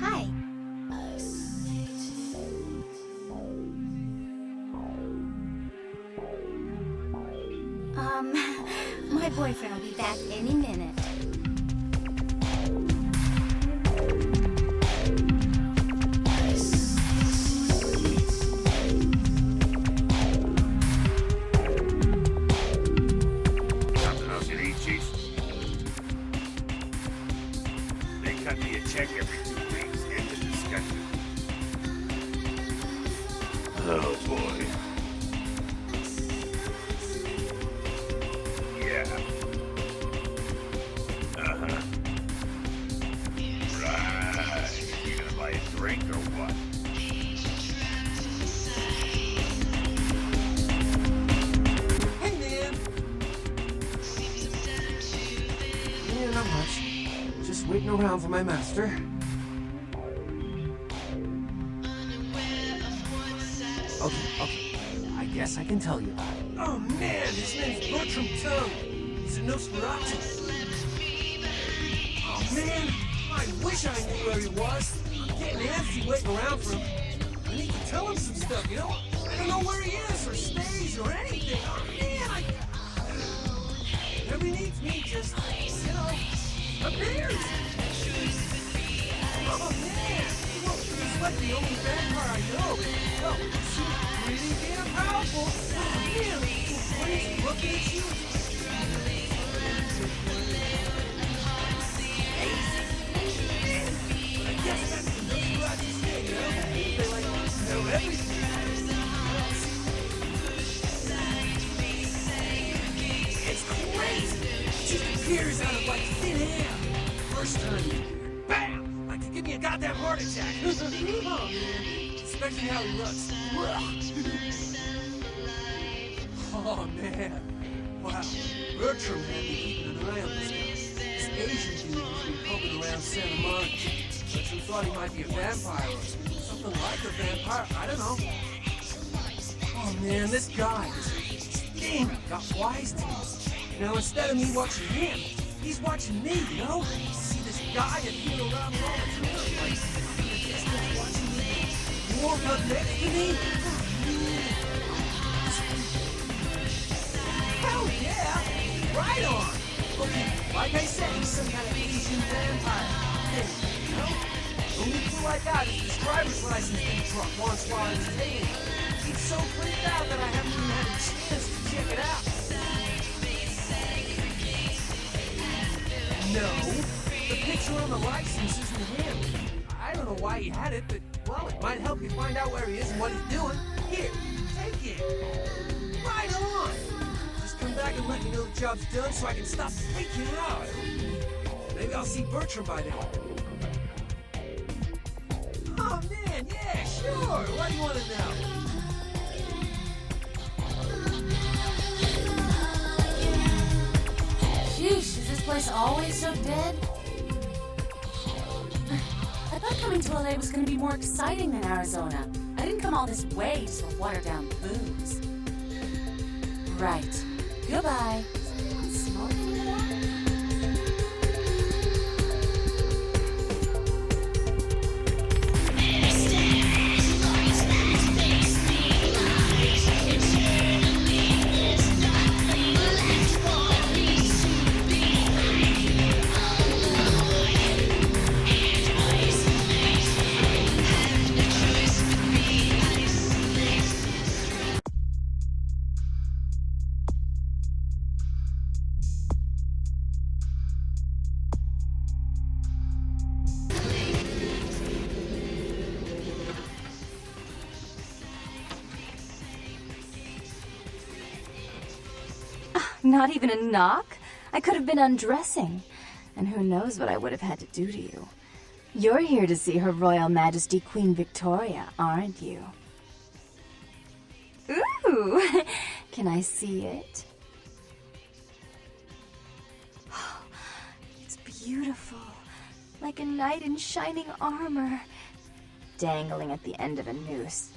Hi. My boyfriend will be back any minute. Oh boy. Yeah. Uh-huh. Right. You gonna buy a drink or what? Hey, man! Yeah, not much. Just waiting around for my master. Okay. I guess I can tell you. Oh, man! His name's Bertram Tongue. He's a Nosferatu. Oh, man! I wish I knew where he was. I'm getting antsy waiting around for him. I need to tell him some stuff, you know? I don't know where he is, or stays, or anything. Oh, man, Whenever he needs me, just, appears. Oh, man. Well, he's like the only vampire I know. Well, he's pretty damn powerful. Oh, man. When he's looking at you, I guess that's the Nosferatu's thing, you know? They, know everything. It's crazy! It just appears out of, thin air. First time he appeared, bam! Like to give me a goddamn heart attack. Oh, man. Especially how he looks. Oh, man. Wow. Bertram had me keeping an eye on this guy. This Asian dude who's been poking around Santa Monica. Bertram thought he might be a vampire or something like a vampire. I don't know. Oh, man, this guy, this demon, got wise to me. Instead of me watching him, he's watching me, you know? See this guy appear around me all the time, like, in the distance watching me. Walk up next to me. Hell yeah! Right on! Okay, like I said, he's some kind of Asian vampire thing, you know? The only clue I got is this driver's license in the truck once while I was taking it. He's so freaked out that I haven't even had a chance to check it out. No, the picture on the license isn't him. I don't know why he had it, but, well, it might help you find out where he is and what he's doing. Here, take it. Right on. Just come back and let me know the job's done so I can stop freaking out. Maybe I'll see Bertram by then. Oh, man, yeah, sure. What do you want to know? Sheesh, is this place always so dead? I thought coming to LA was going to be more exciting than Arizona. I didn't come all this way just for watered-down booze. Right. Goodbye. Is anyone smoking anymore? Not even a knock? I could have been undressing. And who knows what I would have had to do to you. You're here to see Her Royal Majesty Queen Victoria, aren't you? Ooh! Can I see it? It's beautiful. Like a knight in shining armor, dangling at the end of a noose.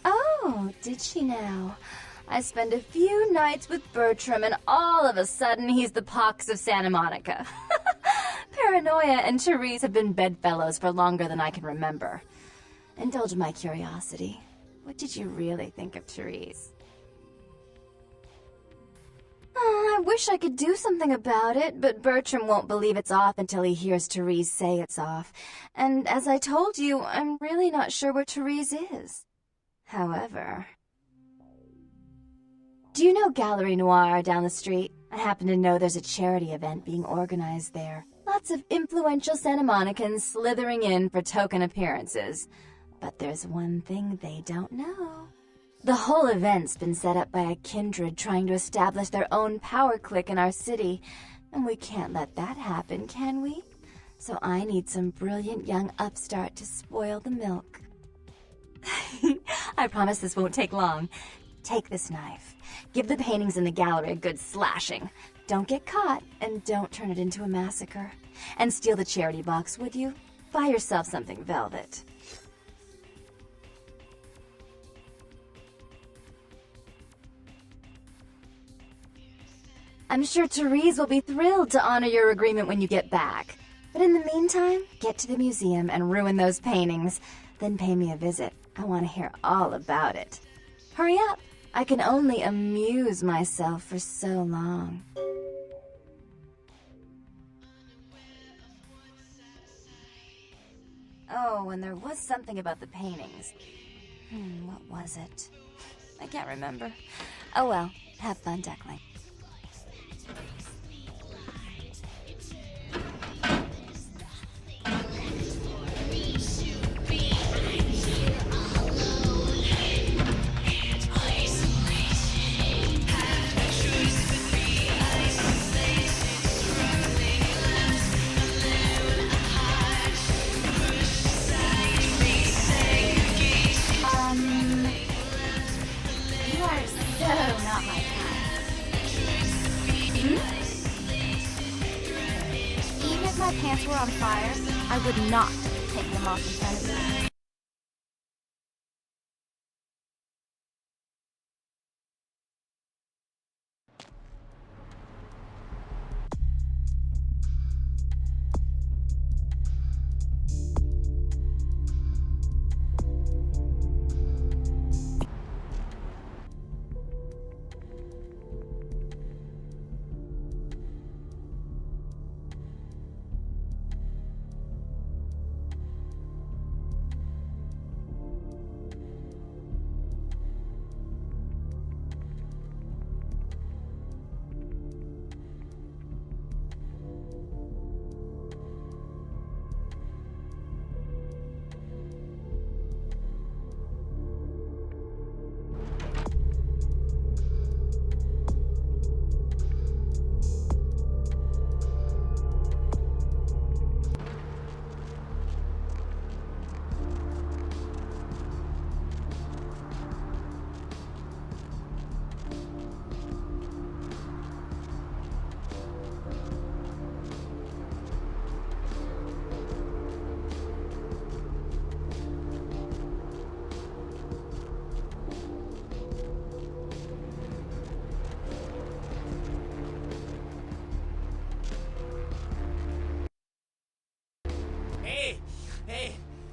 Oh, did she now? I spend a few nights with Bertram and all of a sudden he's the pox of Santa Monica. Paranoia and Therese have been bedfellows for longer than I can remember. Indulge my curiosity. What did you really think of Therese? Oh, I wish I could do something about it, but Bertram won't believe it's off until he hears Therese say it's off. And as I told you, I'm really not sure where Therese is. However... Do you know Gallery Noir down the street? I happen to know there's a charity event being organized there. Lots of influential Santa Monicans slithering in for token appearances. But there's one thing they don't know. The whole event's been set up by a kindred trying to establish their own power clique in our city, and we can't let that happen, can we? So I need some brilliant young upstart to spoil the milk. I promise this won't take long. Take this knife. Give the paintings in the gallery a good slashing. Don't get caught, and don't turn it into a massacre. And steal the charity box, would you? Buy yourself something velvet. I'm sure Therese will be thrilled to honor your agreement when you get back. But in the meantime, get to the museum and ruin those paintings. Then pay me a visit. I want to hear all about it. Hurry up! I can only amuse myself for so long. Oh, and there was something about the paintings. What was it? I can't remember. Oh well, have fun, Duckling. You are so not my kind. Even if my pants were on fire, I would not take them off in front of you.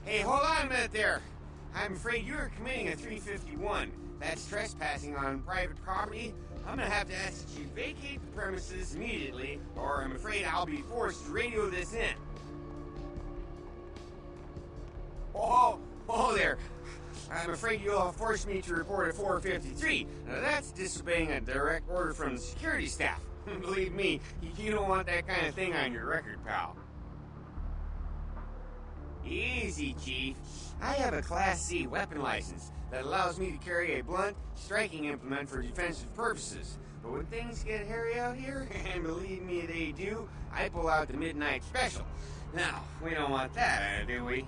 Hey, hold on a minute there. I'm afraid you're committing a 351. That's trespassing on private property. I'm gonna have to ask that you vacate the premises immediately, or I'm afraid I'll be forced to radio this in. Oh there. I'm afraid you'll force me to report a 453. Now that's disobeying a direct order from the security staff. Believe me, you don't want that kind of thing on your record, pal. Easy, Chief. I have a Class C weapon license that allows me to carry a blunt striking implement for defensive purposes. But when things get hairy out here, and believe me they do, I pull out the midnight special. Now, we don't want that, do we?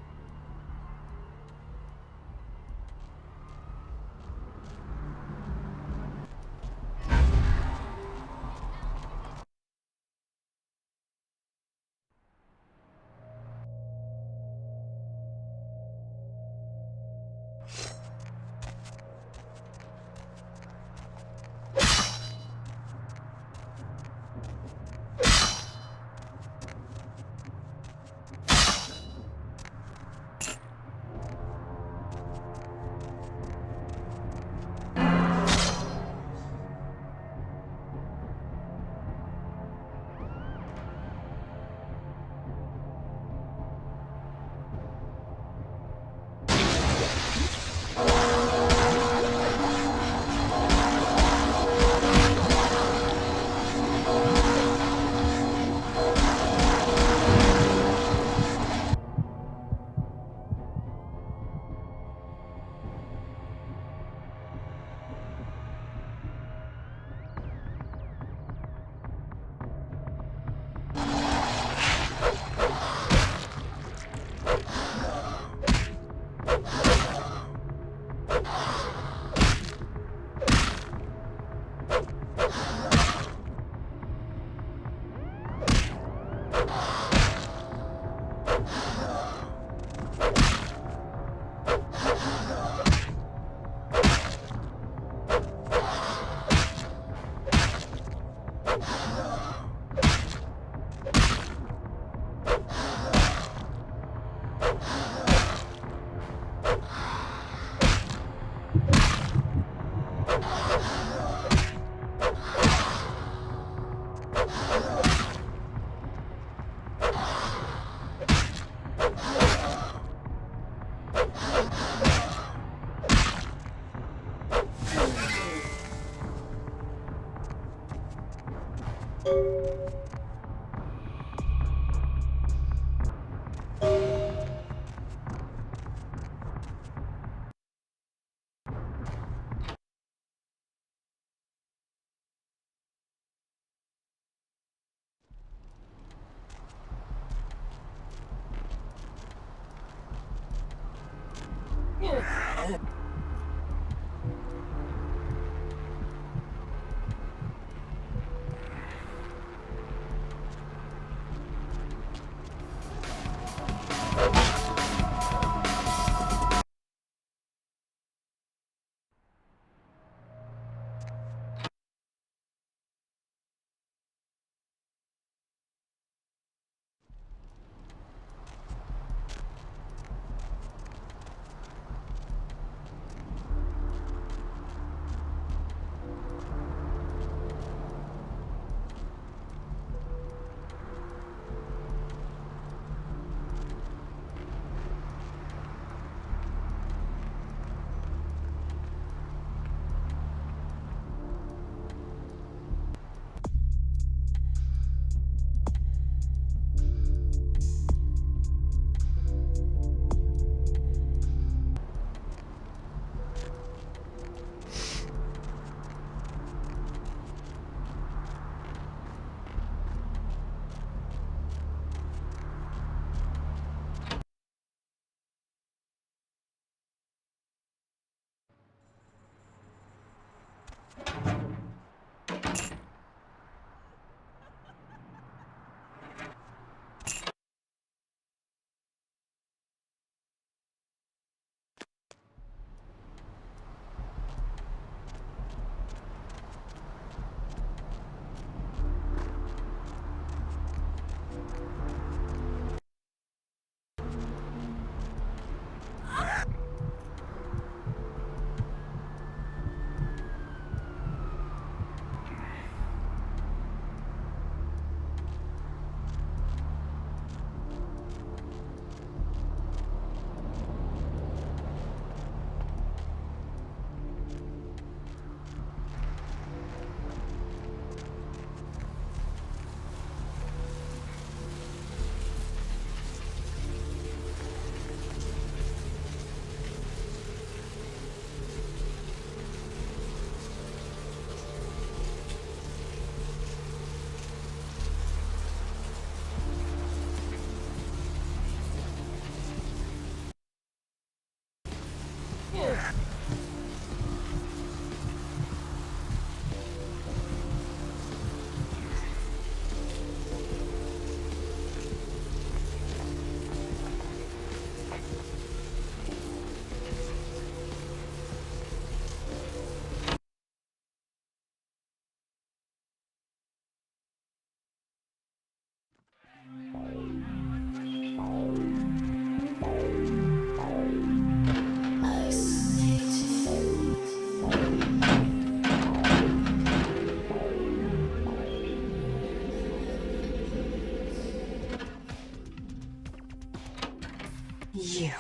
You.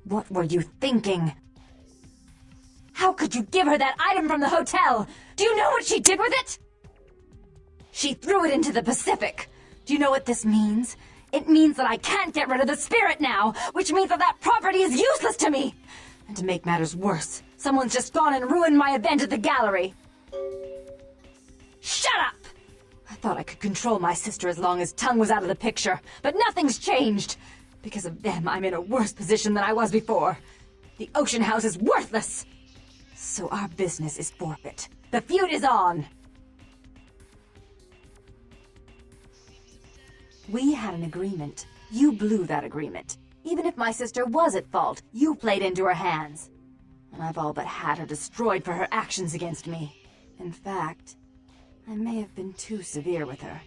What were you thinking? How could you give her that item from the hotel? Do you know what she did with it? She threw it into the Pacific. Do you know what this means? It means that I can't get rid of the spirit now, which means that that property is useless to me. And to make matters worse, someone's just gone and ruined my event at the gallery. Shut up! I thought I could control my sister as long as Tongue was out of the picture, but nothing's changed. Because of them, I'm in a worse position than I was before. The Ocean House is worthless. So our business is forfeit. The feud is on. We had an agreement. You blew that agreement. Even if my sister was at fault, you played into her hands. And I've all but had her destroyed for her actions against me. In fact, I may have been too severe with her.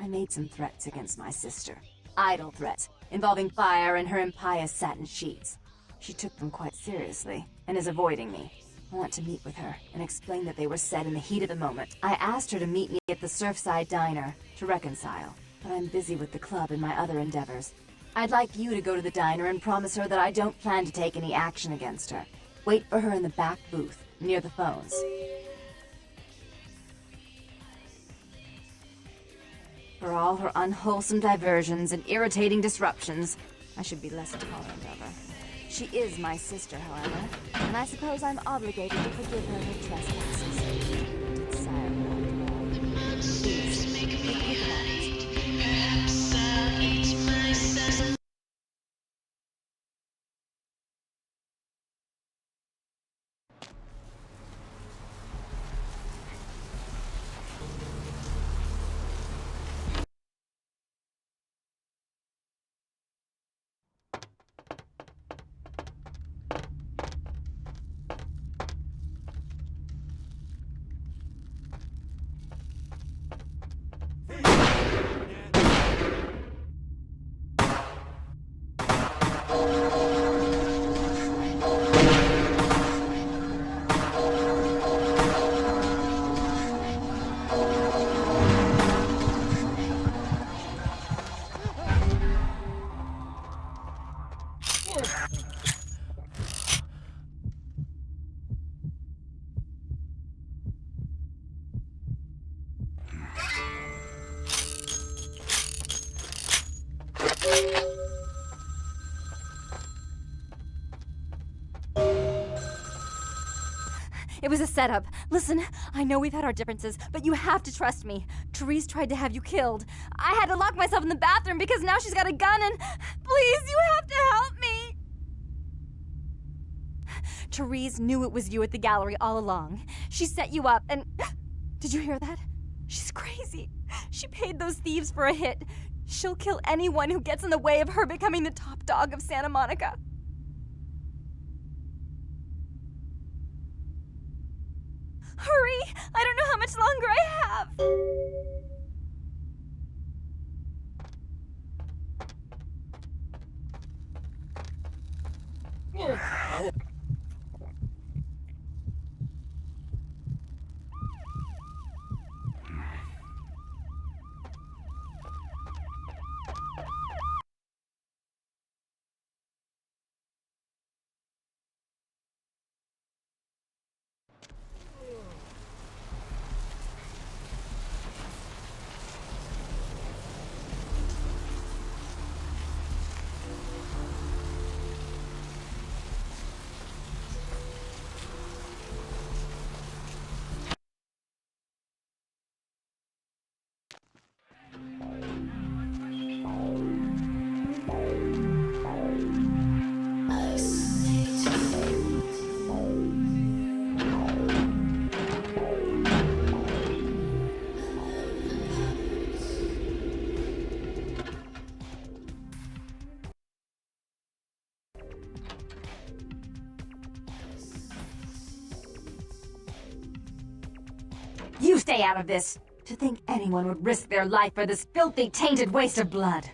I made some threats against my sister. Idle threats, involving fire and her impious satin sheets. She took them quite seriously, and is avoiding me. I want to meet with her, and explain that they were said in the heat of the moment. I asked her to meet me at the Surfside Diner, to reconcile, but I'm busy with the club and my other endeavors. I'd like you to go to the diner and promise her that I don't plan to take any action against her. Wait for her in the back booth, near the phones. For all her unwholesome diversions and irritating disruptions, I should be less tolerant of her. She is my sister, however, and I suppose I'm obligated to forgive her her trespasses. Did Sire after all. Please, think about it. It was a setup. Listen, I know we've had our differences, but you have to trust me. Therese tried to have you killed. I had to lock myself in the bathroom because now she's got a gun and... Please, you have to help me! Therese knew it was you at the gallery all along. She set you up and... Did you hear that? She's crazy. She paid those thieves for a hit. She'll kill anyone who gets in the way of her becoming the top dog of Santa Monica. Hurry! I don't know how much longer I have! You stay out of this! To think anyone would risk their life for this filthy, tainted waste of blood.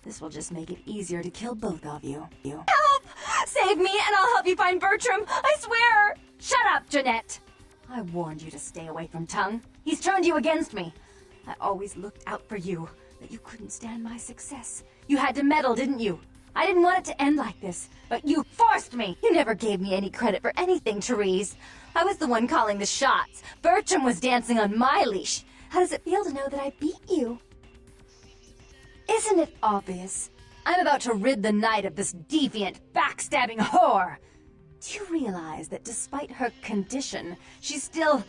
This will just make it easier to kill both of you. Help! Save me and I'll help you find Bertram! I swear! Shut up, Jeanette! I warned you to stay away from Tongue. He's turned you against me. I always looked out for you, but you couldn't stand my success. You had to meddle, didn't you? I didn't want it to end like this, but you forced me! You never gave me any credit for anything, Therese. I was the one calling the shots. Bertram was dancing on my leash. How does it feel to know that I beat you? Isn't it obvious? I'm about to rid the night of this deviant, backstabbing whore. Do you realize that despite her condition, she still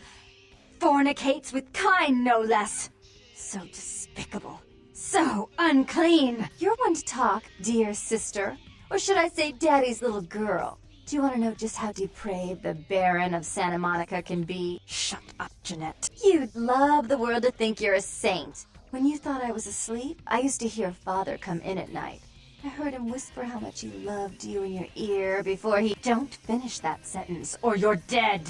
fornicates with kind, no less? So despicable. So unclean. You're one to talk, dear sister. Or should I say daddy's little girl? Do you want to know just how depraved the Baron of Santa Monica can be? Shut up, Jeanette. You'd love the world to think you're a saint. When you thought I was asleep, I used to hear Father come in at night. I heard him whisper how much he loved you in your ear before he... Don't finish that sentence, or you're dead.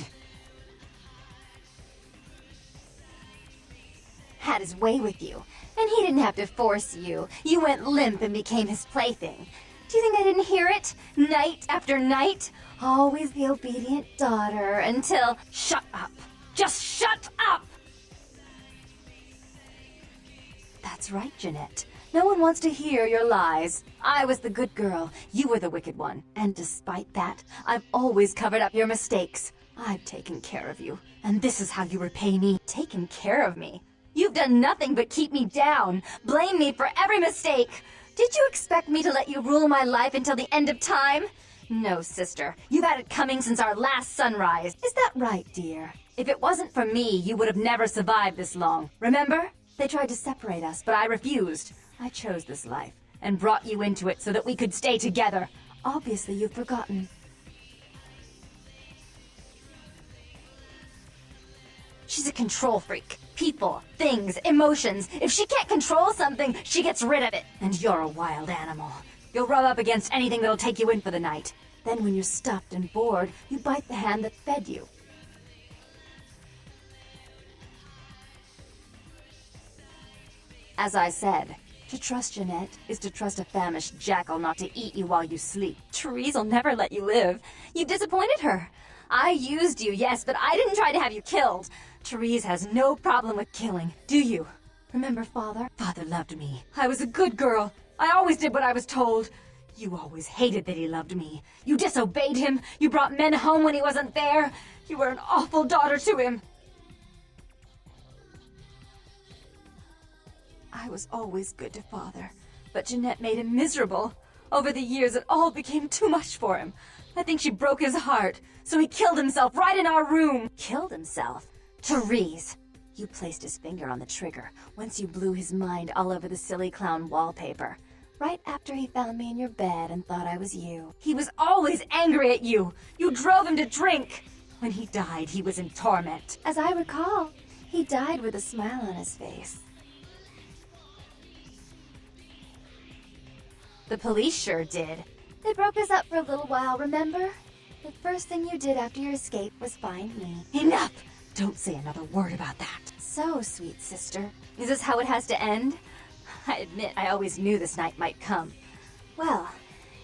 had his way with you. And he didn't have to force you. You went limp and became his plaything. Do you think I didn't hear it? Night after night? Always the obedient daughter until... Shut up! Just shut up! That's right, Jeanette. No one wants to hear your lies. I was the good girl. You were the wicked one. And despite that, I've always covered up your mistakes. I've taken care of you. And this is how you repay me. Taken care of me? You've done nothing but keep me down. Blame me for every mistake. Did you expect me to let you rule my life until the end of time? No, sister. You've had it coming since our last sunrise. Is that right, dear? If it wasn't for me, you would have never survived this long. Remember? They tried to separate us, but I refused. I chose this life and brought you into it so that we could stay together. Obviously, you've forgotten. She's a control freak. People, things, emotions. If she can't control something, she gets rid of it. And you're a wild animal. You'll rub up against anything that'll take you in for the night. Then when you're stuffed and bored, you bite the hand that fed you. As I said, to trust Jeanette is to trust a famished jackal not to eat you while you sleep. Therese'll never let you live. You disappointed her. I used you, yes, but I didn't try to have you killed. Therese has no problem with killing, do you? Remember Father? Father loved me. I was a good girl. I always did what I was told. You always hated that he loved me. You disobeyed him. You brought men home when he wasn't there. You were an awful daughter to him. I was always good to Father, but Jeanette made him miserable. Over the years, it all became too much for him. I think she broke his heart, so he killed himself right in our room. Killed himself? Therese! You placed his finger on the trigger once you blew his mind all over the silly clown wallpaper. Right after he found me in your bed and thought I was you. He was always angry at you. You drove him to drink. When he died, he was in torment. As I recall, he died with a smile on his face. The police sure did. They broke us up for a little while, remember? The first thing you did after your escape was find me. Enough! Don't say another word about that. So, sweet sister, is this how it has to end? I admit I always knew this night might come. Well,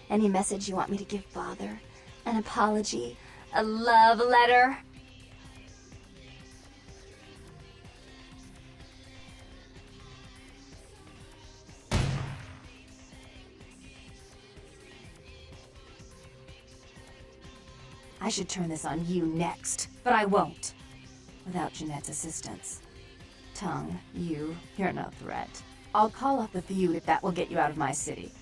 any message you want me to give Father? An apology? A love letter? I should turn this on you next, but I won't. Without Jeanette's assistance. Tongue, you're no threat. I'll call off the feud if that will get you out of my city.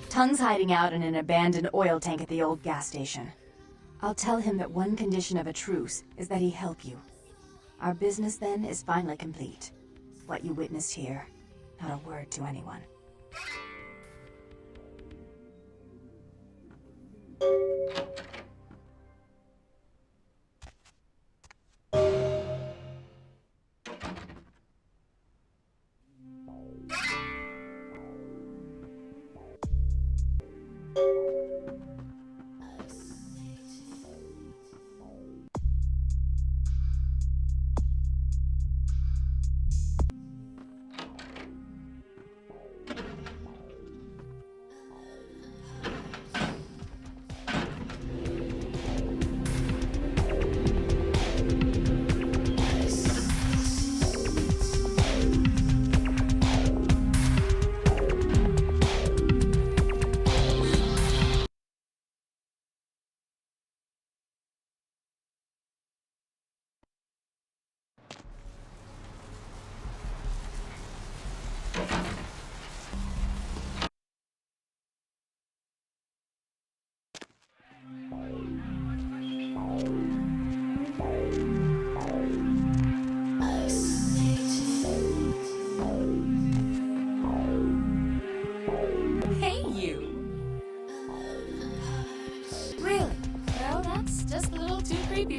Tongue's hiding out in an abandoned oil tank at the old gas station. I'll tell him that one condition of a truce is that he help you. Our business then is finally complete. What you witnessed here, not a word to anyone.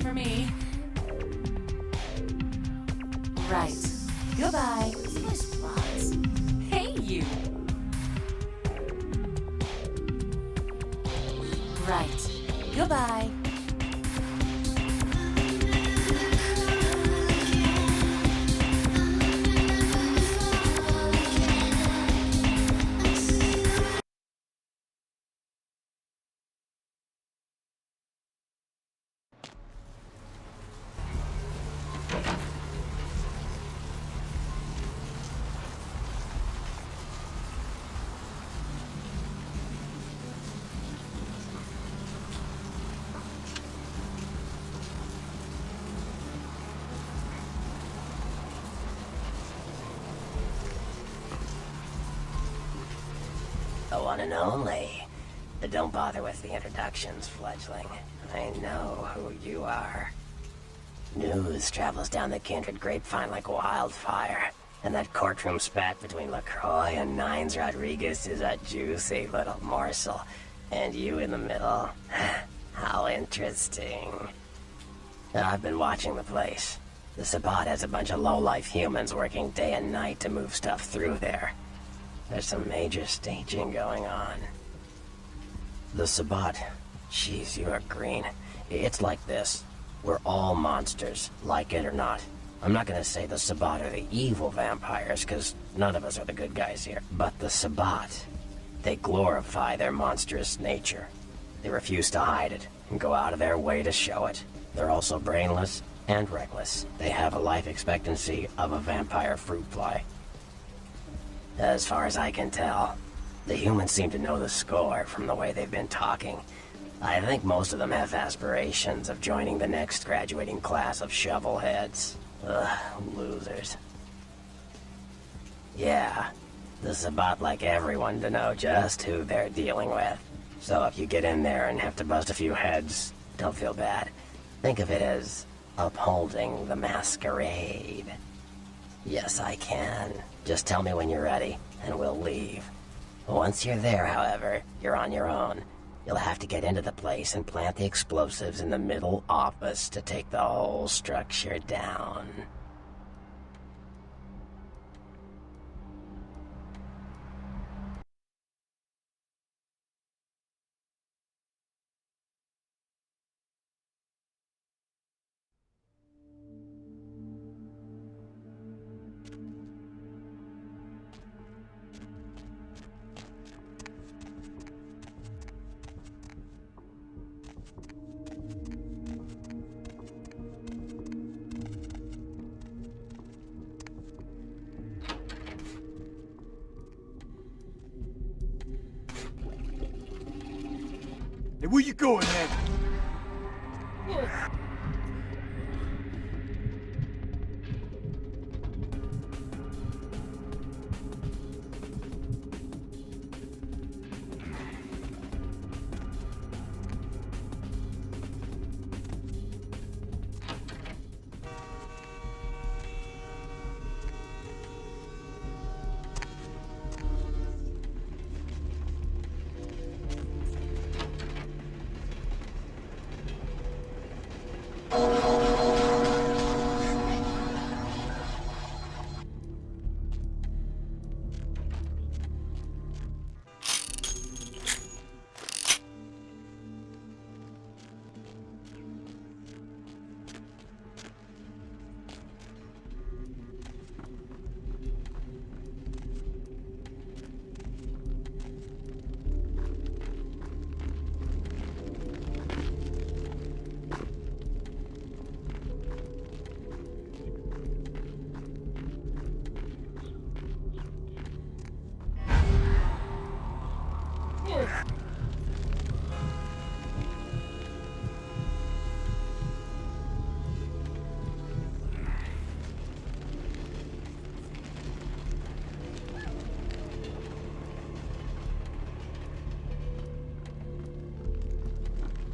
For me. Right. Goodbye. Nice rods. Hey, you. Right. Goodbye. one and only. But don't bother with the introductions, fledgling. I know who you are. News travels down the kindred grapevine like wildfire. And that courtroom spat between LaCroix and Nines Rodriguez is a juicy little morsel. And you in the middle. How interesting. I've been watching the place. The Sabbat has a bunch of low-life humans working day and night to move stuff through there. There's some major staging going on. The Sabbat. Jeez, you are green. It's like this. We're all monsters, like it or not. I'm not gonna say the Sabbat are the evil vampires, because none of us are the good guys here. But the Sabbat, they glorify their monstrous nature. They refuse to hide it, and go out of their way to show it. They're also brainless and reckless. They have a life expectancy of a vampire fruit fly. As far as I can tell, the humans seem to know the score from the way they've been talking. I think most of them have aspirations of joining the next graduating class of shovelheads. Ugh, losers. Yeah, the Sabbat like everyone to know just who they're dealing with. So if you get in there and have to bust a few heads, don't feel bad. Think of it as upholding the Masquerade. Yes, I can. Just tell me when you're ready, and we'll leave. Once you're there, however, you're on your own. You'll have to get into the place and plant the explosives in the middle office to take the whole structure down. Hey, where you going, man?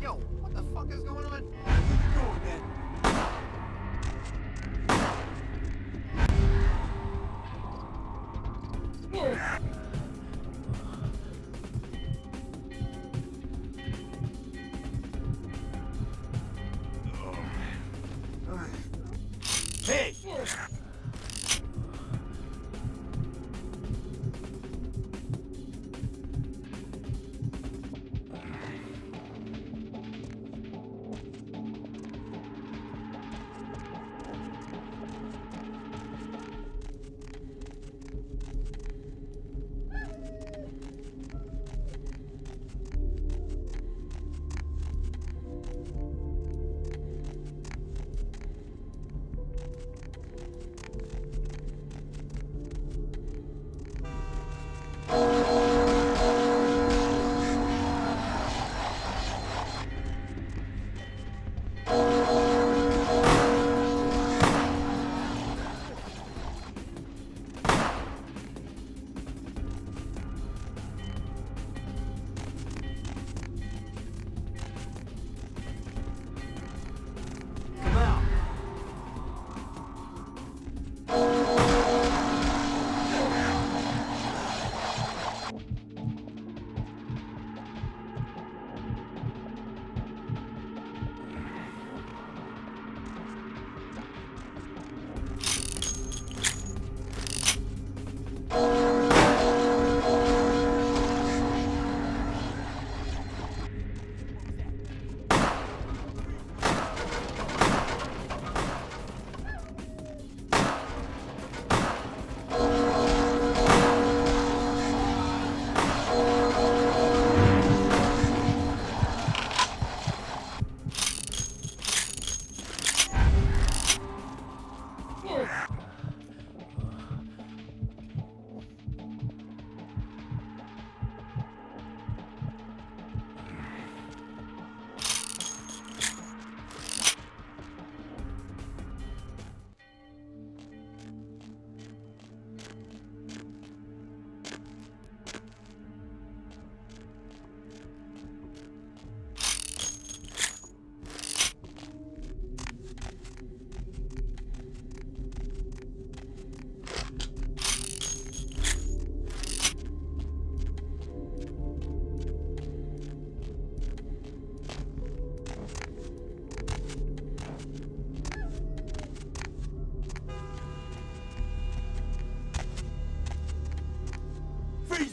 Yo, what the fuck is going on? Hey!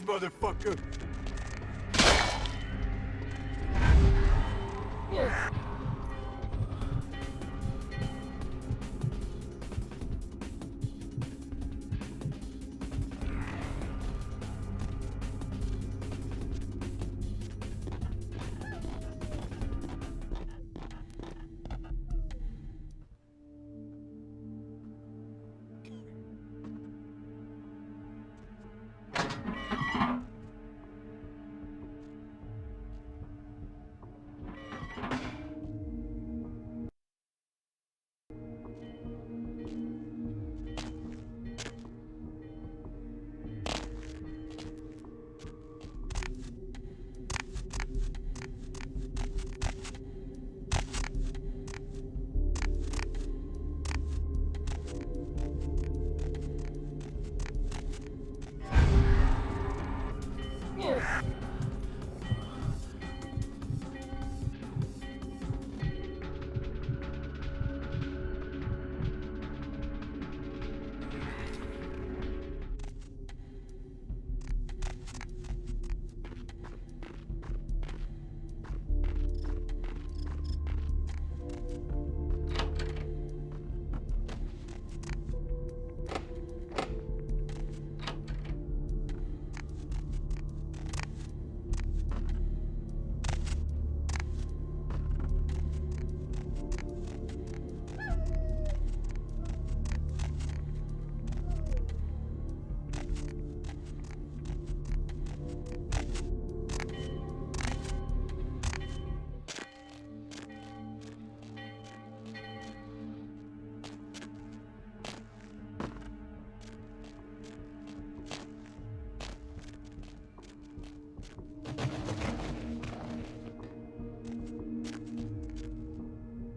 motherfucker!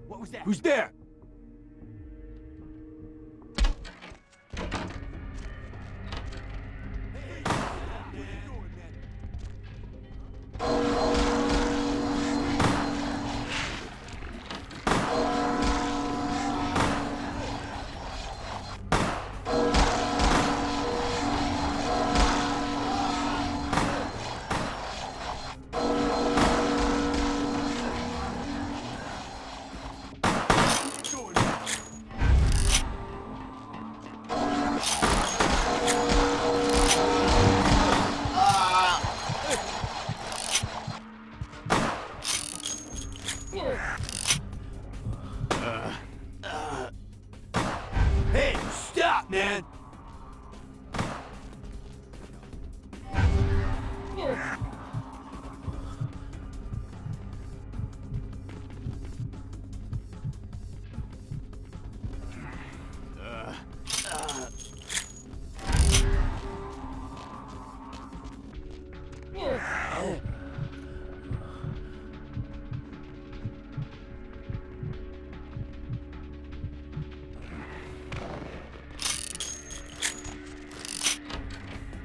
What was that? Who's there? Hey, stop, man!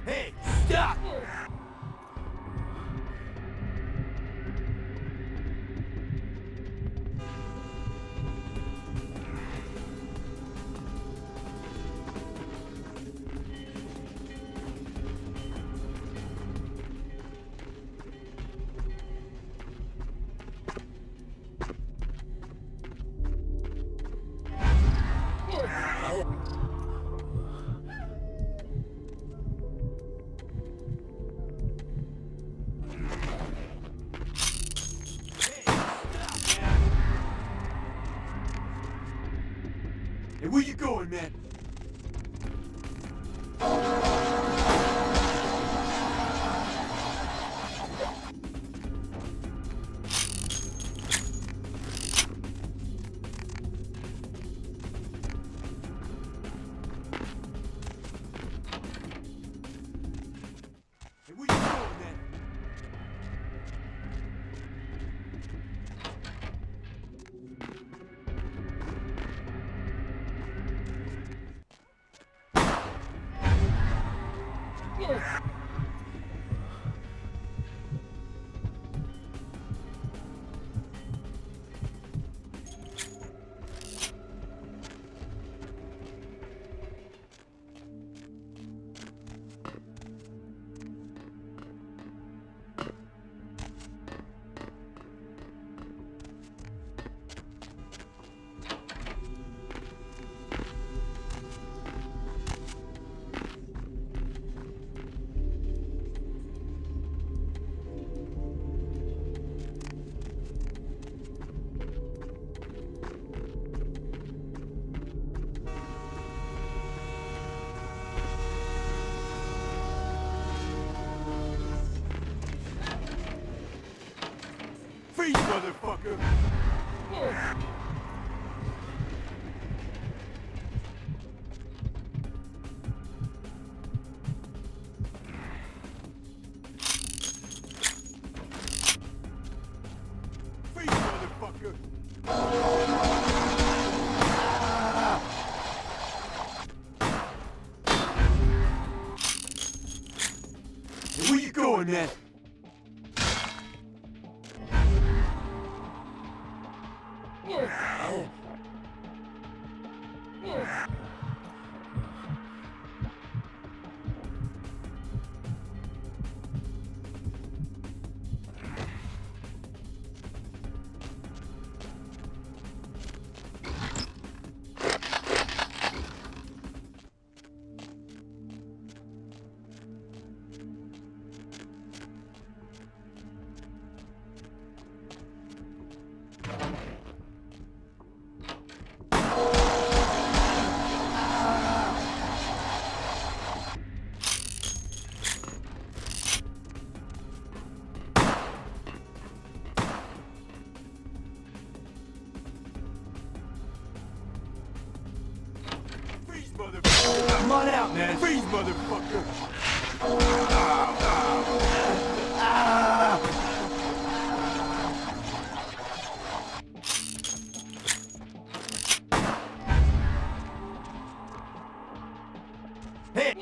Hey, stop! Hey, where you going, man? Hey, where you going, man? Freeze, motherfucker! Freeze, motherfucker! Hey, where you going, man? Freeze, motherfucker! Come on out, man! Freeze, motherfucker! Hey!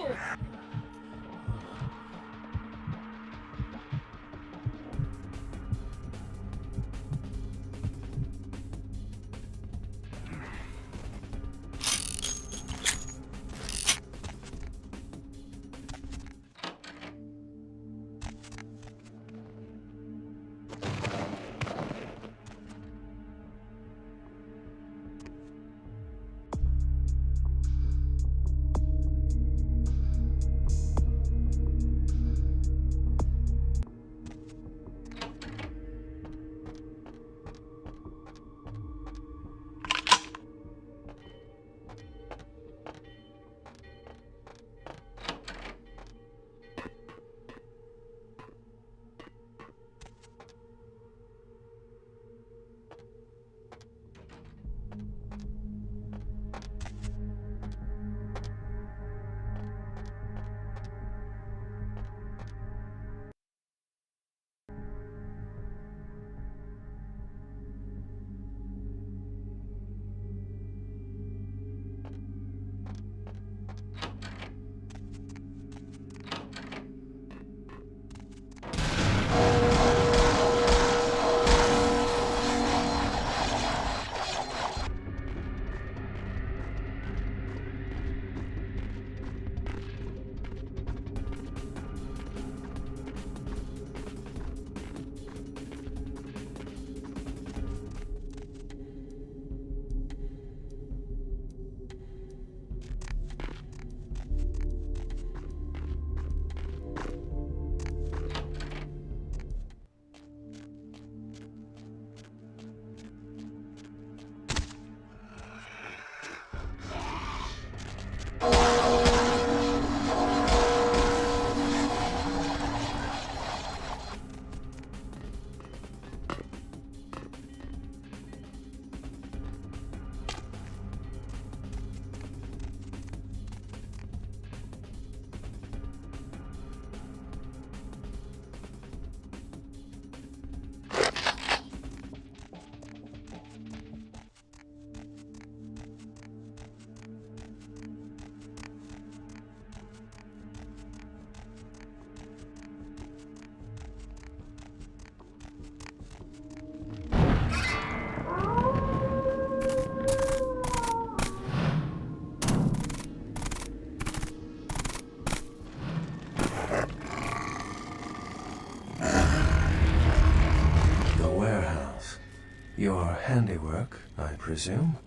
Your handiwork, I presume?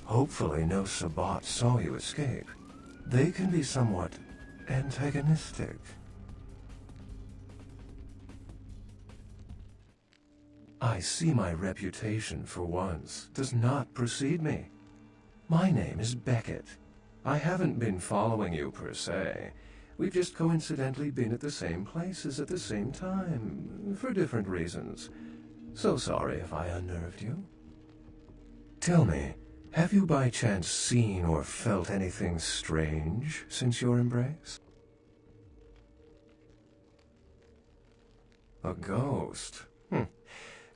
Hopefully no Sabbat saw you escape. They can be somewhat antagonistic. I see my reputation, for once, does not precede me. My name is Beckett. I haven't been following you per se. We've just coincidentally been at the same places at the same time, for different reasons. So sorry if I unnerved you. Tell me, have you by chance seen or felt anything strange since your embrace? A ghost?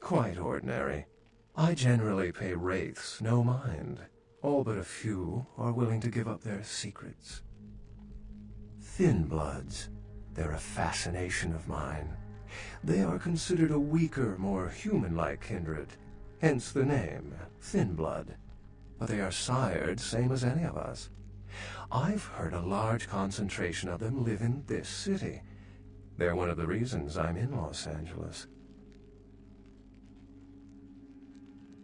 Quite ordinary. I generally pay wraiths no mind. All but a few are willing to give up their secrets. Thin bloods. They're a fascination of mine. They are considered a weaker, more human-like kindred. Hence the name, thin blood. But they are sired same as any of us. I've heard a large concentration of them live in this city. They're one of the reasons I'm in Los Angeles.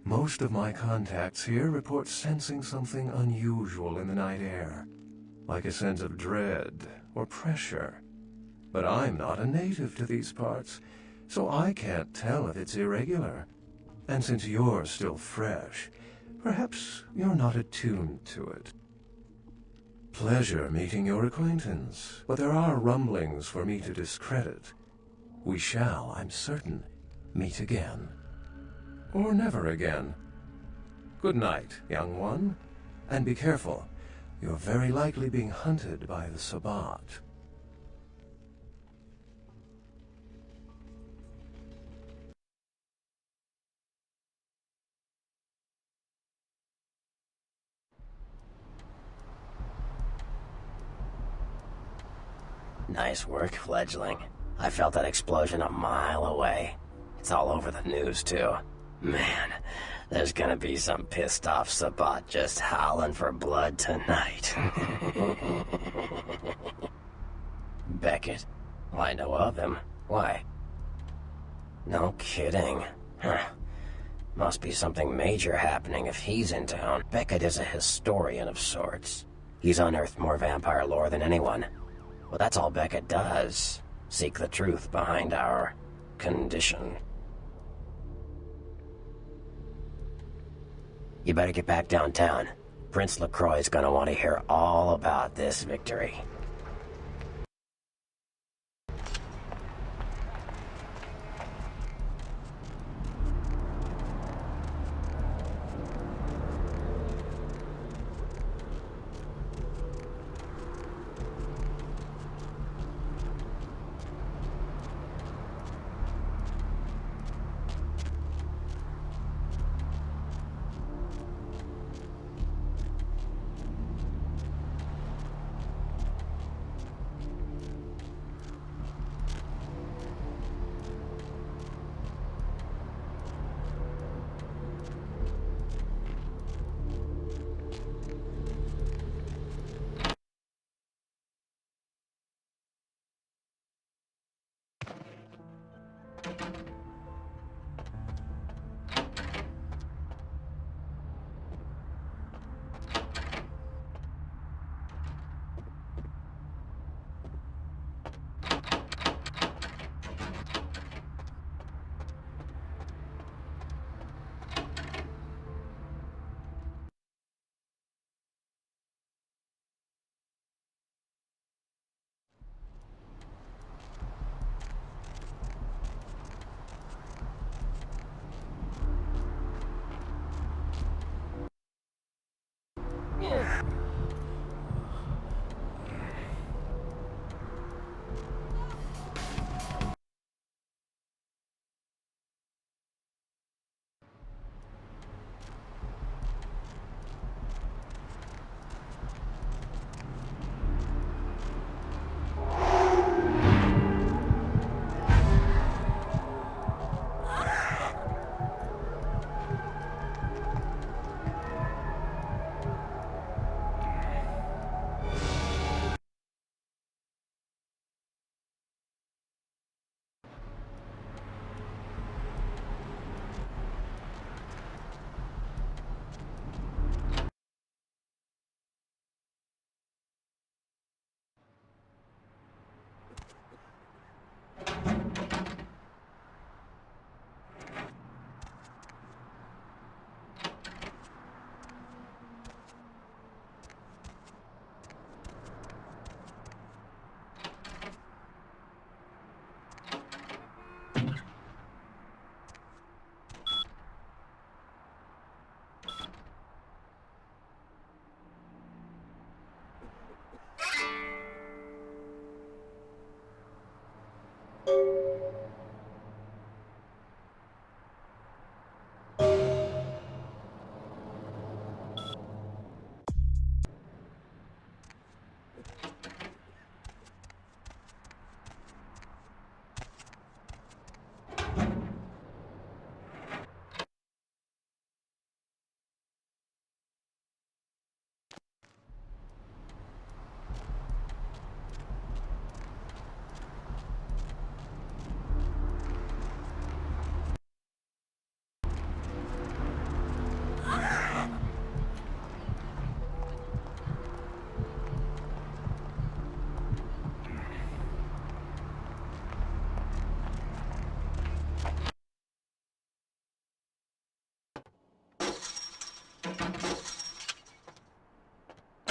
Most of my contacts here report sensing something unusual in the night air, like a sense of dread or pressure. But I'm not a native to these parts, so I can't tell if it's irregular. And since you're still fresh, perhaps you're not attuned to it. Pleasure meeting your acquaintance, but there are rumblings for me to discredit. We shall, I'm certain, meet again. Or never again. Good night, young one. And be careful. You're very likely being hunted by the Sabbat. Nice work, fledgling. I felt that explosion a mile away. It's all over the news, too. Man, there's gonna be some pissed-off Sabbat just howling for blood tonight. Beckett? Well, I know of him. Why? No kidding. Huh. Must be something major happening if he's in town. Beckett is a historian of sorts. He's unearthed more vampire lore than anyone. Well, that's all Beckett does. Seek the truth behind our condition. You better get back downtown. Prince LaCroix's gonna want to hear all about this victory.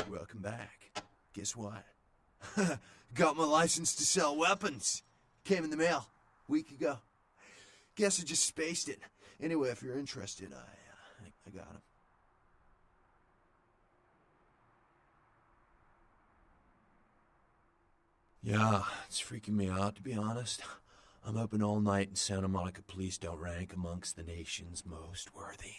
Welcome back. Guess what? Got my license to sell weapons. Came in the mail a week ago. Guess I just spaced it. Anyway, if you're interested, I got them. Yeah, it's freaking me out, to be honest. I'm hoping all night in Santa Monica police don't rank amongst the nation's most worthy.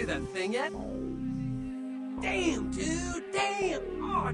That thing yet? Damn, dude, damn! Oh.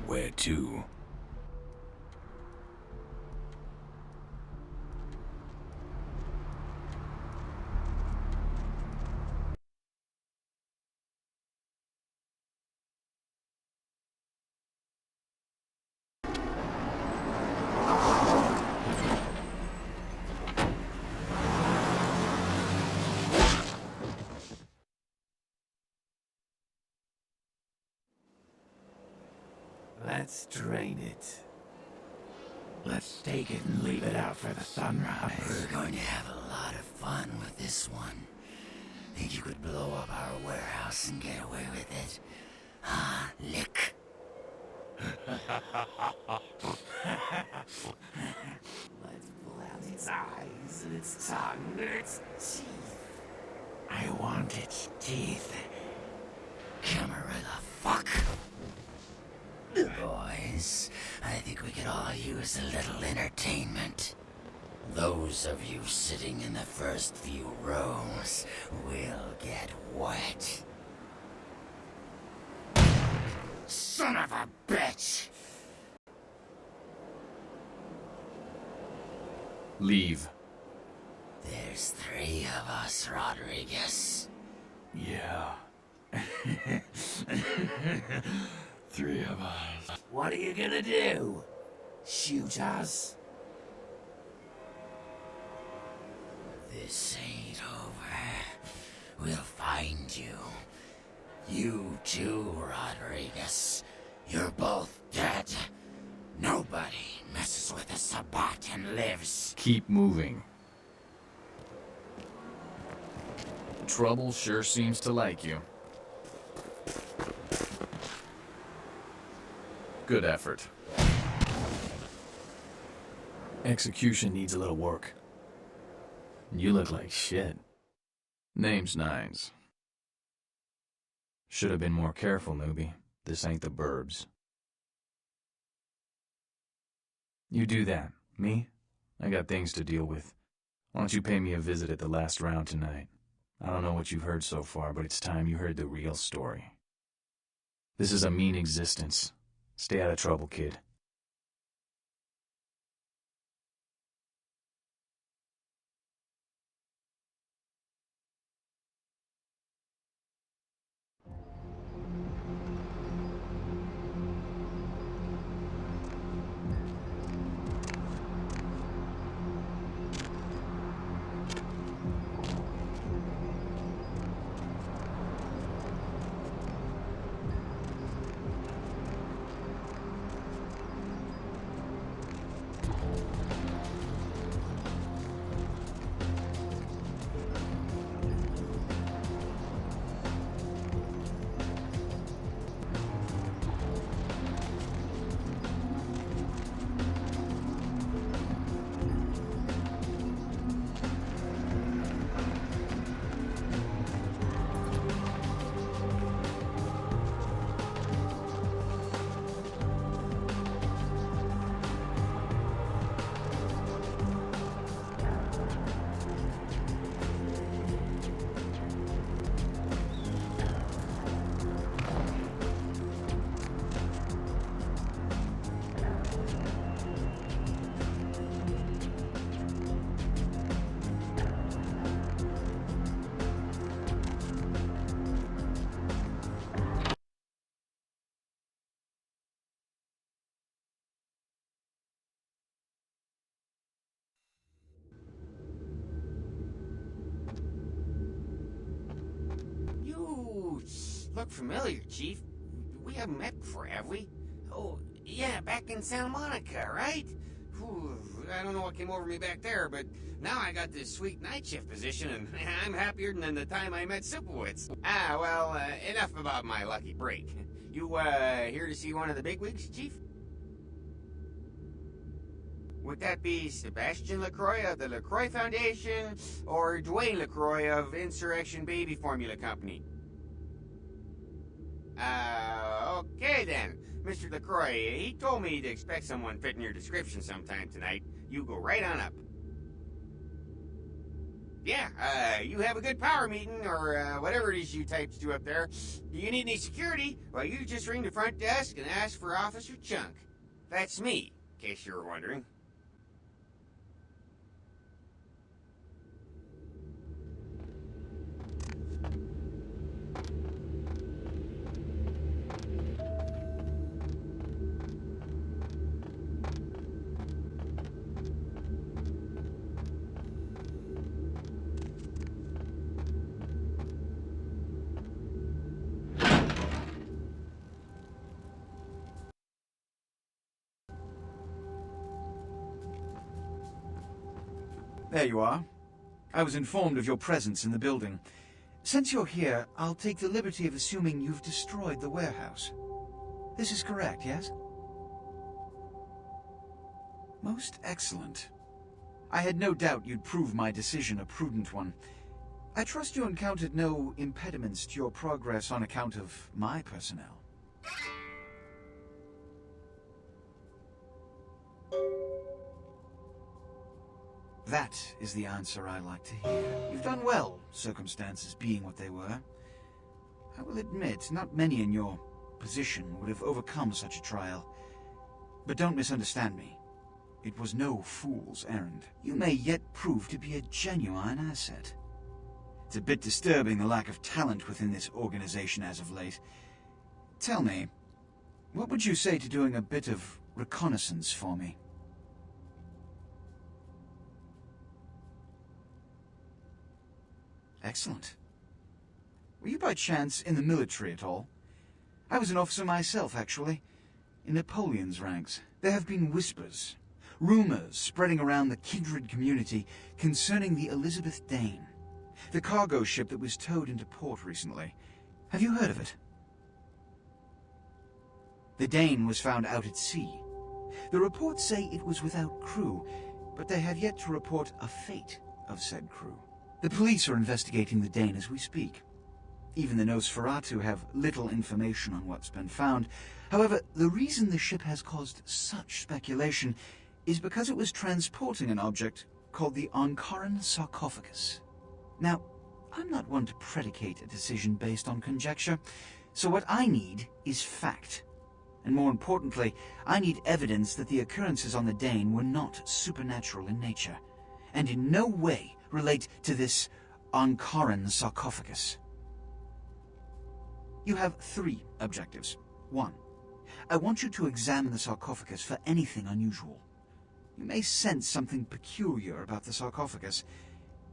Where to? Let's drain it. Let's take it and leave it out for the sunrise. We're going to have a lot of fun with this one. Think you could blow up our warehouse and get away with it? Ah, lick. Let's pull out its eyes and its tongue and its teeth. I want its teeth. Camarilla fuck. Boys, I think we could all use a little entertainment. Those of you sitting in the first few rows will get wet. Son of a bitch! Leave. There's 3 of us, Rodriguez. Yeah. 3 of us. What are you gonna do? Shoot us? This ain't over. We'll find you. You too, Rodriguez. You're both dead. Nobody messes with a Sabbat and lives. Keep moving. Trouble sure seems to like you. Good effort. Execution needs a little work. You look like shit. Name's Nines. Should have been more careful, newbie. This ain't the burbs. You do that. Me? I got things to deal with. Why don't you pay me a visit at the last round tonight? I don't know what you've heard so far, but it's time you heard the real story. This is a mean existence. Stay out of trouble, kid. You look familiar, Chief. We haven't met before, have we? Oh, yeah, back in Santa Monica, right? Whew, I don't know what came over me back there, but now I got this sweet night shift position, and I'm happier than the time I met Sipowicz. Well, enough about my lucky break. You, here to see one of the bigwigs, Chief? Would that be Sebastian LaCroix of the LaCroix Foundation, or Dwayne LaCroix of Insurrection Baby Formula Company? Okay then. Mr. LaCroix, he told me to expect someone fitting your description sometime tonight. You go right on up. Yeah, you have a good power meeting, or whatever it is you types do up there. Do you need any security? Well, you just ring the front desk and ask for Officer Chunk. That's me, in case you were wondering. There you are. I was informed of your presence in the building. Since you're here, I'll take the liberty of assuming you've destroyed the warehouse. This is correct, yes? Most excellent. I had no doubt you'd prove my decision a prudent one. I trust you encountered no impediments to your progress on account of my personnel. That is the answer I like to hear. You've done well, circumstances being what they were. I will admit, not many in your position would have overcome such a trial. But don't misunderstand me. It was no fool's errand. You may yet prove to be a genuine asset. It's a bit disturbing, the lack of talent within this organization as of late. Tell me, what would you say to doing a bit of reconnaissance for me? Excellent. Were you by chance in the military at all? I was an officer myself, actually, in Napoleon's ranks. There have been whispers, rumors spreading around the kindred community concerning the Elizabeth Dane, the cargo ship that was towed into port recently. Have you heard of it? The Dane was found out at sea. The reports say it was without crew, but they have yet to report a fate of said crew. The police are investigating the Dane as we speak. Even the Nosferatu have little information on what's been found. However, the reason the ship has caused such speculation is because it was transporting an object called the Ankaran sarcophagus. Now, I'm not one to predicate a decision based on conjecture, so what I need is fact. And more importantly, I need evidence that the occurrences on the Dane were not supernatural in nature, and in no way relate to this Ankaran sarcophagus. You have 3 objectives. 1. I want you to examine the sarcophagus for anything unusual. You may sense something peculiar about the sarcophagus.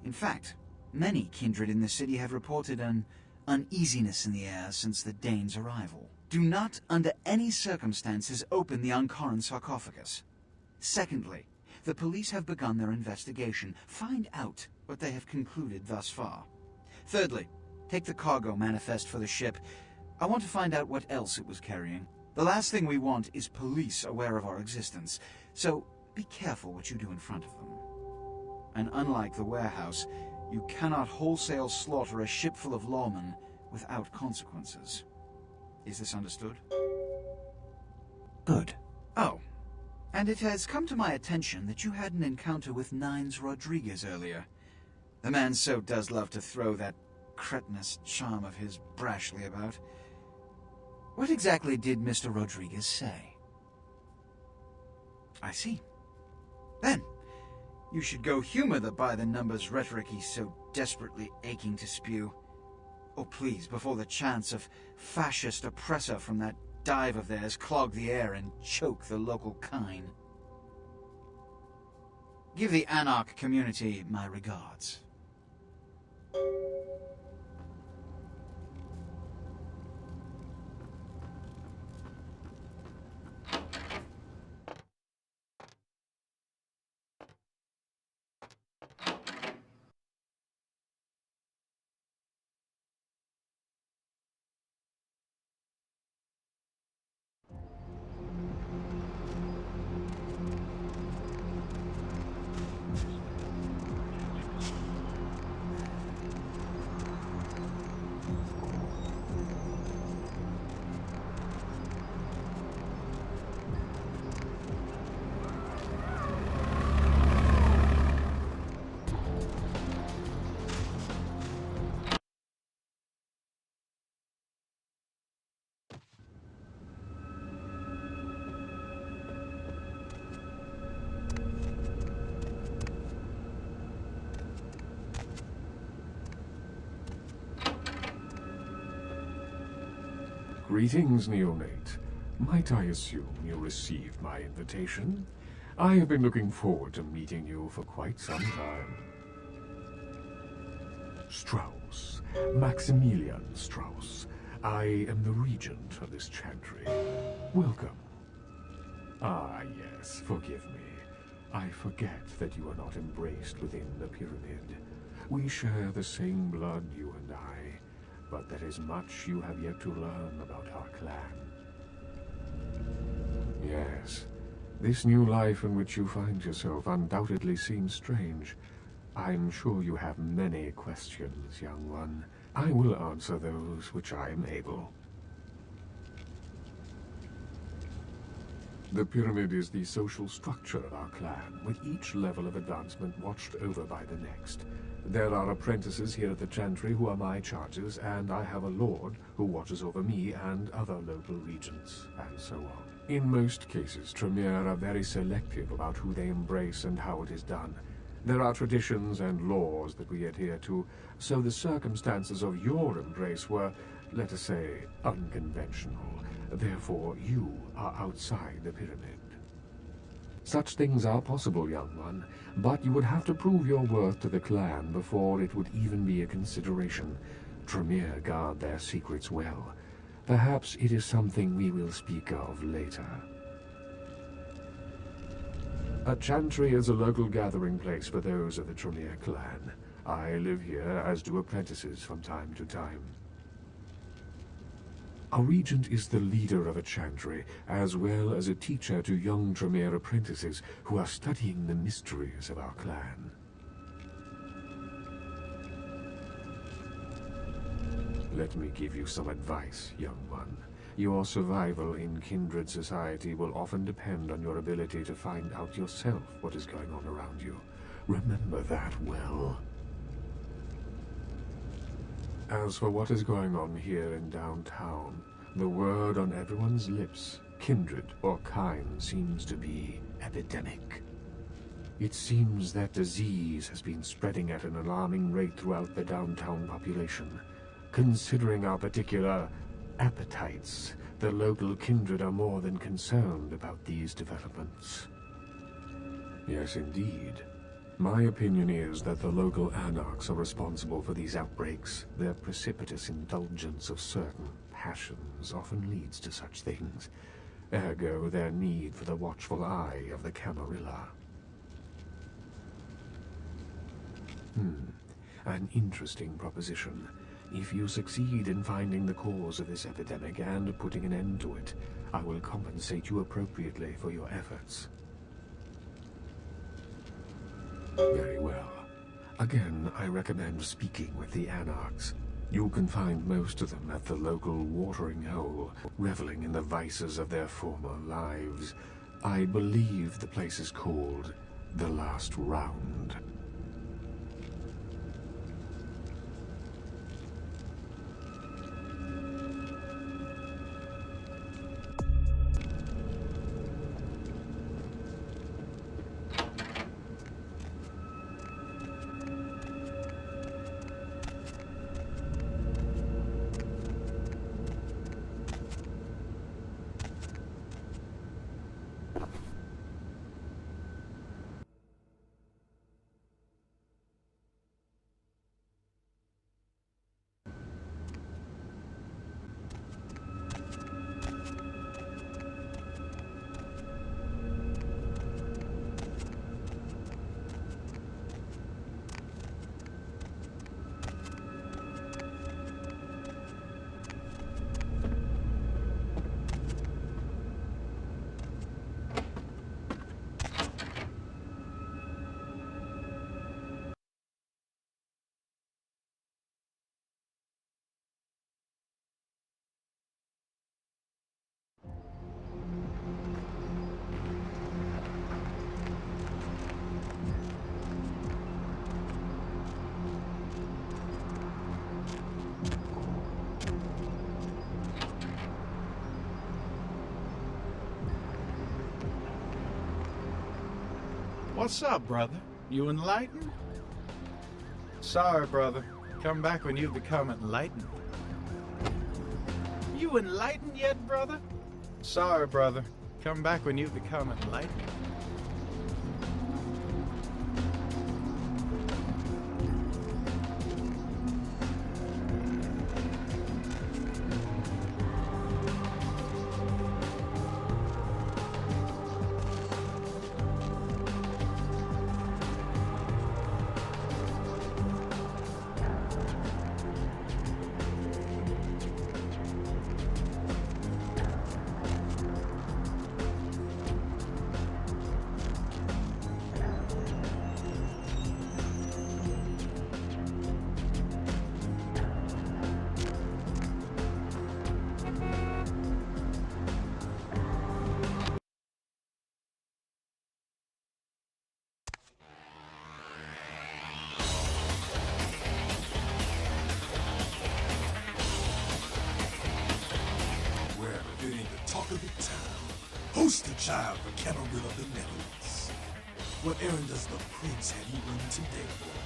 In fact, many kindred in the city have reported an uneasiness in the air since the Dane's arrival. Do not, under any circumstances, open the Ankaran sarcophagus. Secondly, the police have begun their investigation. Find out what they have concluded thus far. Thirdly, take the cargo manifest for the ship. I want to find out what else it was carrying. The last thing we want is police aware of our existence, so be careful what you do in front of them. And unlike the warehouse, you cannot wholesale slaughter a ship full of lawmen without consequences. Is this understood? Good. Oh, and it has come to my attention that you had an encounter with Nines Rodriguez earlier. The man so does love to throw that cretinous charm of his brashly about. What exactly did Mr. Rodriguez say? I see. Then, you should go humor the by-the-numbers rhetoric he's so desperately aching to spew. Oh, please, before the chance of fascist oppressor from that dive of theirs clog the air and choke the local kine. Give the Anarch community my regards. Greetings, neonate. Might I assume you received my invitation? I have been looking forward to meeting you for quite some time. Strauss. Maximilian Strauss. I am the regent of this chantry. Welcome. Ah, yes, forgive me. I forget that you are not embraced within the pyramid. We share the same blood, you and I. But there is much you have yet to learn about our clan. Yes, this new life in which you find yourself undoubtedly seems strange. I'm sure you have many questions, young one. I will answer those which I am able. The pyramid is the social structure of our clan, with each level of advancement watched over by the next. There are apprentices here at the chantry who are my charges, and I have a lord who watches over me and other local regents, and so on. In most cases, Tremere are very selective about who they embrace and how it is done. There are traditions and laws that we adhere to, so the circumstances of your embrace were, let us say, unconventional. Therefore, you are outside the pyramid. Such things are possible, young one, but you would have to prove your worth to the clan before it would even be a consideration. Tremere guard their secrets well. Perhaps it is something we will speak of later. A chantry is a local gathering place for those of the Tremere clan. I live here, as do apprentices from time to time. A regent is the leader of a chantry, as well as a teacher to young Tremere apprentices who are studying the mysteries of our clan. Let me give you some advice, young one. Your survival in kindred society will often depend on your ability to find out yourself what is going on around you. Remember that well. As for what is going on here in downtown, the word on everyone's lips, kindred or kind, seems to be epidemic. It seems that disease has been spreading at an alarming rate throughout the downtown population. Considering our particular appetites, the local kindred are more than concerned about these developments. Yes, indeed. My opinion is that the local anarchs are responsible for these outbreaks. Their precipitous indulgence of certain passions often leads to such things. Ergo, their need for the watchful eye of the Camarilla. An interesting proposition. If you succeed in finding the cause of this epidemic and putting an end to it, I will compensate you appropriately for your efforts. Very well. Again, I recommend speaking with the anarchs. You can find most of them at the local watering hole, reveling in the vices of their former lives. I believe the place is called The Last Round. What's up, brother? You enlightened? Sorry, brother. Come back when you've become enlightened. You enlightened yet, brother? Sorry, brother. Come back when you've become enlightened. poster child for Camarilla benevolence. What errand does the prince have you run today, boy?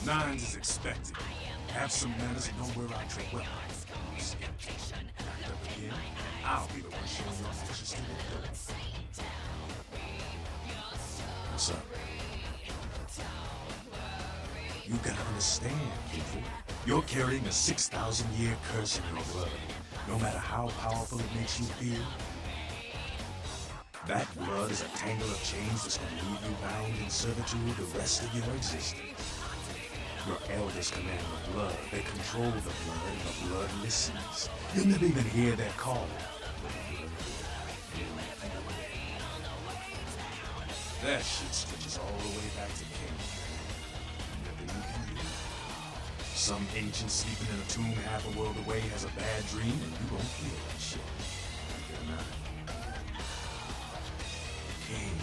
Nines is expected. Have some manners and don't wear out your weapons. Act up again, and I'll be the one showing your actions to the door. What's up? You gotta understand, Kendrick. You're carrying a 6,000-year curse in your blood. No matter how powerful it makes you feel, that blood is a tangle of chains that's gonna leave you bound in servitude the rest of your existence. Your elders command the blood. They control the blood, and the blood listens. You'll never even hear their call. That shit stretches all the way back to King. Nothing you can do. Some ancient sleeping in a tomb half a world away has a bad dream, and you gon' feel that shit. You're not. King,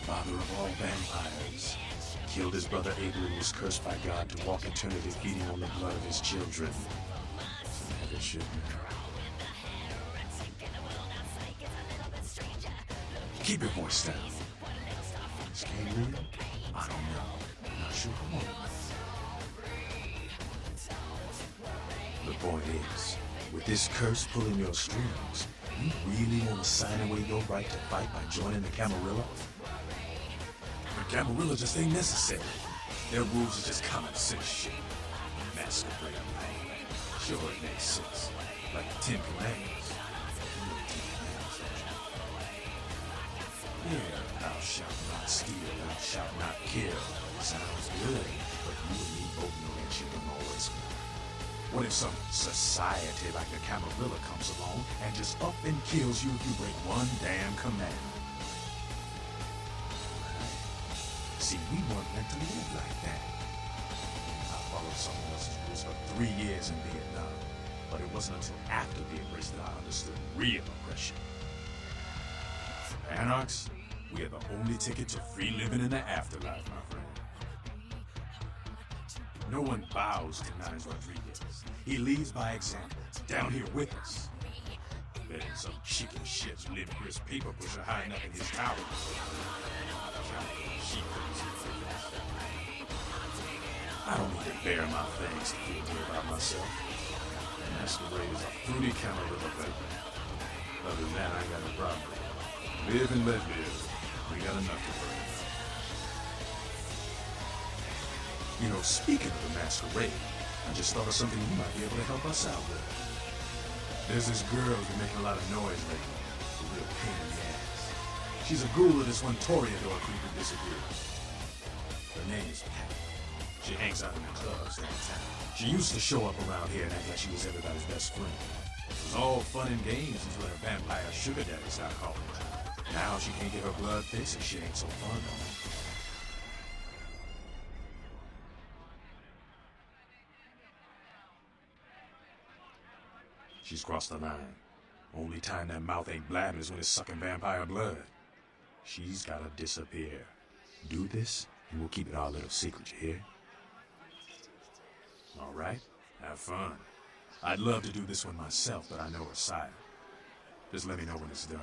father of all vampires, killed his brother Abel and was cursed by God to walk eternity feeding on the blood of his children. Some heavy shit, man. Keep your voice down. Is King real? I don't know. I'm not sure I want to know. The point is, with this curse pulling your strings, you really want to sign away your right to fight by joining the Camarilla? But Camarilla just ain't necessary. Their rules are just common sense shit. Masquerade. Sure, it makes sense. Like the 10 Commandments. Yeah, thou shalt not steal, thou shalt not kill. Sounds good, but you and me both know that shit don't always work. What if some society like the Camarilla comes along and just up and kills you if you break one damn commandment? See, we weren't meant to live like that. I followed someone else's rules for 3 years in Vietnam, but it wasn't until after the embrace that I understood real oppression. Anarchs, we are the only ticket to free living in the afterlife, my friend. No one bows to Nines Rodriguez. He leads by example, down here with us. Betting some chicken shit limp-wrist paper pusher high enough in his tower. I don't need to bare my fangs to feel good about myself. Masquerade is a fruity Camarilla baby. Other than that, I ain't got no problem. Live and let live. We got enough to worry about. You know, speaking of the Masquerade, I just thought of something you might be able to help us out with. There's this girl who's been making a lot of noise lately. It's a real pain in the ass. She's a ghoul of this one Toreador creep who disappeared. Her name is Pat. She hangs out in the clubs downtown. She used to show up around here and act like she was everybody's best friend. It was all fun and games until her vampire sugar daddy started calling her. Now she can't get her blood fixed and shit ain't so fun no more. She's crossed the line. Only time that mouth ain't blabbing is when it's sucking vampire blood. She's gotta disappear. Do this, and we'll keep it our little secret, you hear? All right, have fun. I'd love to do this one myself, but I know her side. Just let me know when it's done.